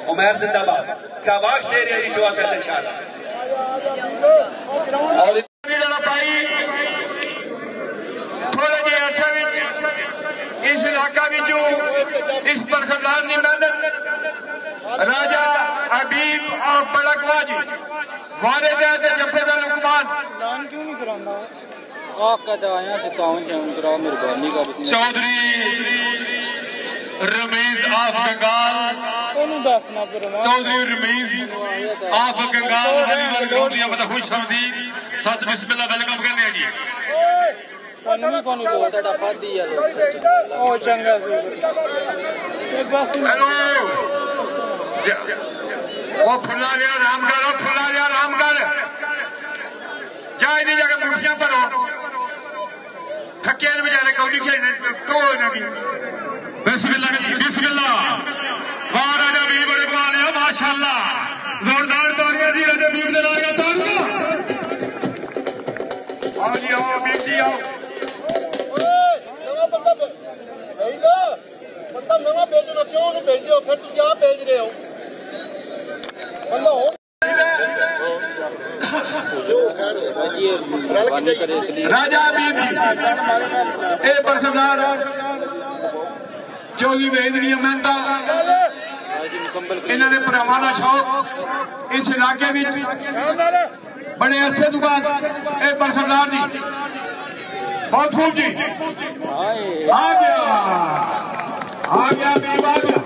उमैर जिंदाबाद। शाबाश शेर यही दुआ करते इंशाअल्लाह। और थोड़े जे अर्से इस इलाका इस बरखलार की मेहनत राजा हबीब और बड़कवा जी वारे जफेदार लुकमान क्यों नहीं करांदा चौधरी रमीज आफ गंगाल चौधरी रमीज आफ गंगाल मतलब खुश आमदीद सत बिस्मिल्लाह वेलकम करने जी। वो फुला लिया राम कर फुला लिया राम कर जाए नहीं जाके मुठियां भरो थके बेचारे कौड़ी खेलने तो बिस्मिल्लाह बिस्मिल्लाह वाह राजा बीब बड़े बवाल है माशाअल्लाह जोरदार तालियां जी राजा बीब ने लाया तालियां। आओ जी आओ बीब जी आओ बंदा नवा भेजना क्यों नहीं भेजो फिर तुम क्या भेज रहे हो बंदा हो राजा बीब ए बरखदार चौधरी भेजनी मेहनत इन्होंने भरावां दा शौक इस इलाके में बड़े अरसे तो बाद ए बरखदार जी बहुत खूब जी आ गया बीब आ गया।